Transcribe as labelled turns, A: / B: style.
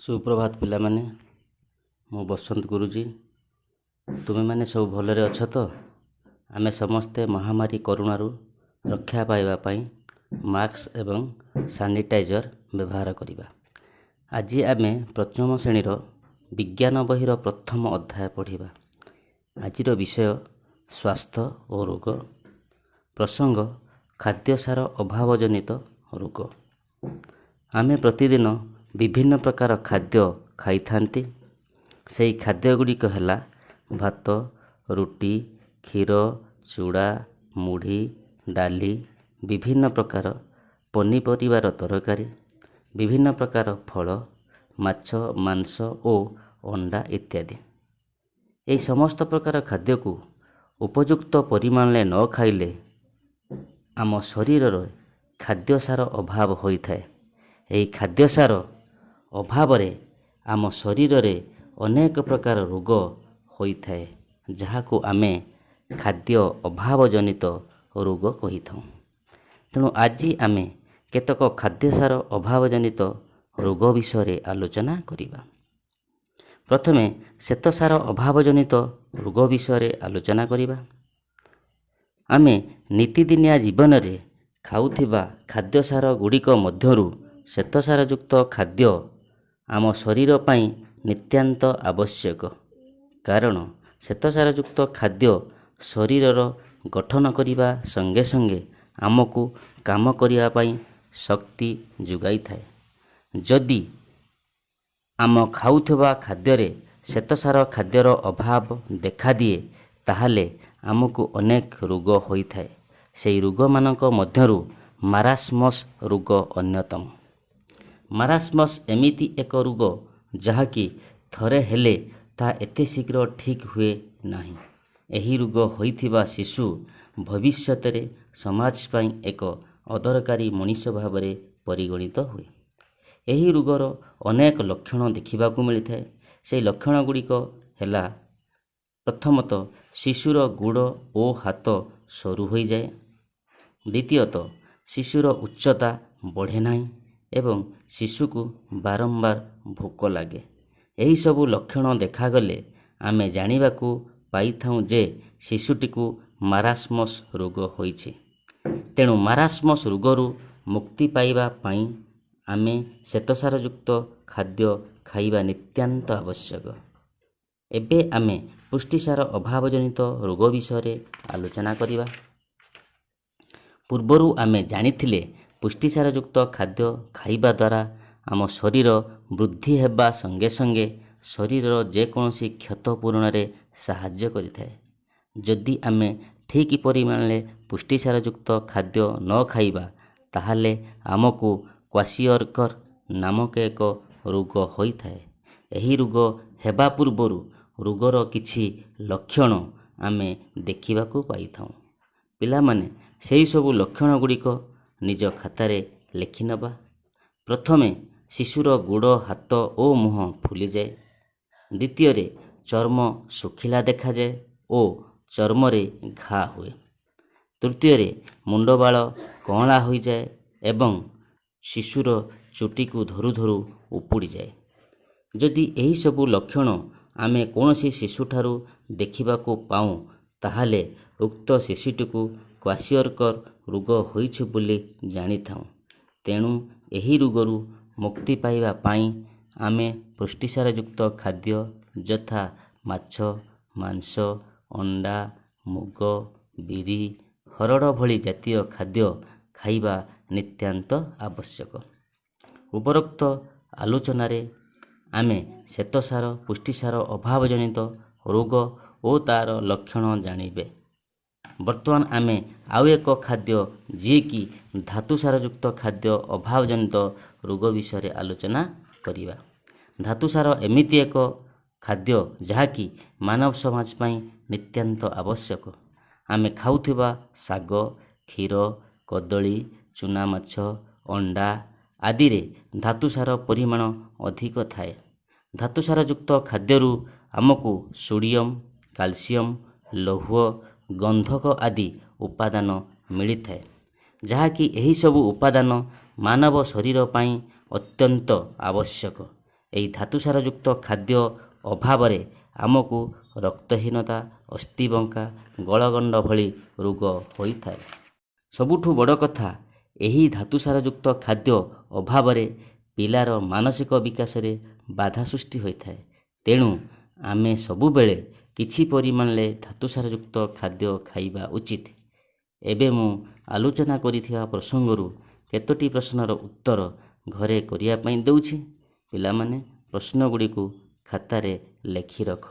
A: सुप्रभात पिलामाने मु बसंत गुरुजी तुम्हें सब भलरे अछ तो आमे समस्ते महामारी करोनारू रक्षा पाइबापी मास्क एवं सैनिटाइजर व्यवहार करिबा। आज आमे प्रथम श्रेणीर विज्ञान बहिर प्रथम अध्याय पढ़िबा। आजिर विषय स्वास्थ्य और रोग। प्रसंग खाद्यसार अभावजनित रोग। आमे प्रतिदिन विभिन्न प्रकार खाद्य खाई थांती। सेही खाद्य गुड़िक है भात, रुटी, क्षीर, चूड़ा, मुढ़ी, डाली, विभिन्न प्रकार पनीपरिवार तरकारी, विभिन्न प्रकार फल, माछ, मांस और अंडा इत्यादि। यही समस्त प्रकार खाद्य को उपयुक्त परिमाण न खाइले आम शरीर खाद्यसार अभाव होता है। यही खाद्यसार अभाव आम शरीर रे अनेक प्रकार रोग होता है, जहाँ को आमे खाद्य अभाव जनित रोग कही था। तेणु आज आमे केतक खाद्यसार अभाव जनित रोग विषय आलोचना करिबा। प्रथमे श्वेतसार अभाव जनित रोग विषय आलोचना करिबा। आमे नीतिदिनिया जीवन रे खाउथिबा खाद्यसार गुड़िक मध्यरु श्वेतसार युक्त खाद्य आम शरीर पाई नित्यांत आवश्यक। कारण श्वेतसार युक्त खाद्य शरीरर गठन करिबा संगे संगे आमको काम करिया पाई शक्ति जुगाई थाए। जदि आम खाउथबा खाद्य श्वेतसार खाद्यर अभाव देखा दिए ताहले आमको अनेक रोग होता है। सेही रोग मानक मध्यरु मारास्मस रोग अन्यतम। मारास्मस एमिति एक रोग जहाँकि थरे हेले ता एते शीघ्र ठीक हुए नाही। एही रोग होइथिबा शिशु भविष्यत रे समाज पाई एक अदरकारी मनीष भाव में परिगणित हुए। एही रोगर अनेक लक्षण देखा मिलता है। से लक्षण गुड़िक है प्रथमतः शिशुर गुड़ और हाथ सरू हो जाए। द्वितीयतः शिशुर उच्चता बढ़े नाही एवं शिशु को बारंबार भोक लगे। यही सबु लक्षण देखागले आमे जानिबाकू पाइथाऊँ जे शिशुटी को मारास्मस रोग होइछे। तेणु मारास्मस रोगरू मुक्ति पाइबा पाई आमे श्वेतसार युक्त खाद्य खाइबा नित्यांत आवश्यक। एबे आमे पुष्टिसार अभाव जनित रोग विषय आलोचना करिबा। पूर्वरु आमे जानिथिले पुष्टिसार युक्त खाद्य खाइबा द्वारा आम शरीर वृद्धि हेबा संगे संगे शरीर जेकोसी क्षत पूरण रे साहाय्य करिथाए। जदि आमे ठीक परिमाण में पुष्टिसार युक्त खाद्य न खाइबा ताहले आमको क्वाशियरकर नामक एक रोग होता है। यही रोग हेबा पूर्वरु रोगर किछि लक्षण आमे देखिबाकू पाइथाऊँ। पिलामाने सेही सबु लक्षण गुड़िक निज खातारे लिखि नबा। प्रथमे शिशुर गुड़, हाथ और मुह फुली जाए। द्वितीय चर्म सुखिला देखा जाए और चर्म रे घा हुए। तृतीय मुंड बाल कँला हो जाए एवं शिशुर चुटी को धरु धरु उपुड़ी जाए। जदि यही सबु लक्षण आमे कौनसी शिशुठारु देखिबाकू पाऊँ ताहले उक्त शिशुटी को क्वाशियरकर रोग होइछ बोली जानी थाऊँ। तेणु यही रोगरू मुक्ति पाइबा पाई आमे पुष्टिसार युक्त खाद्य यथा माछ, मांस, अंडा, मुग, बिरी, हरड़ भली जातीय खाद्य खाइबा नित्यांत आवश्यक। उपरोक्त आलोचनारे आमे श्वेतसार पुष्टिसार अभाव जनित रोग और तार लक्षण जानिबे। वर्तमान आमे आउ एक खाद्य जी की धातुसार युक्त खाद्य अभाव जनित रोग विषय आलोचना करिबा। धातुसार एमिति एक खाद्य जहाँकि मानव समाज पाई नित्यांत आवश्यक। आमे खाउथिबा साग, क्षीर, कदली, चुना माछ, अंडा आदि रे धातुसार परिमाण अधिक थाए। धातुसार युक्त खाद्यरू आमको सोडियम, कैल्शियम, लौह, गंधक आदि उपादान मिलिथाए, जहाँकि यही सबु उपादान मानव शरीर पाई अत्यंत आवश्यक। ଏହି ଧାତୁସାରଯୁକ୍ତ ଖାଦ୍ୟ ଅଭାବରେ ଆମକୁ ରକ୍ତହୀନତା, ଅସ୍ଥିବଙ୍କା, ଗଳଗଣ୍ଡ ଭଳି ରୋଗ ହୋଇଥାଏ। ସବୁଠୁ ବଡ଼ କଥା, ଏହି ଧାତୁସାରଯୁକ୍ତ ଖାଦ୍ୟ ଅଭାବରେ ପିଲାର ମାନସିକ ବିକାଶରେ ବାଧା ସୃଷ୍ଟି ହୋଇଥାଏ। ତେଣୁ ଆମେ ସବୁବେଳେ କିଛି ପରିମାଣରେ ଧାତୁସାରଯୁକ୍ତ ଖାଦ୍ୟ ଖାଇବା ଉଚିତ। ଏବେ ମୁଁ ଆଲୋଚନା କରିଥିବା ପ୍ରସଙ୍ଗରୁ କେତୋଟି ପ୍ରଶ୍ନର ଉତ୍ତର ଘରେ କରିବା ପାଇଁ ଦେଉଛି। ପିଲାମାନେ ପ୍ରଶ୍ନଗୁଡ଼ିକୁ ଖାତାରେ ଲେଖି ରଖ।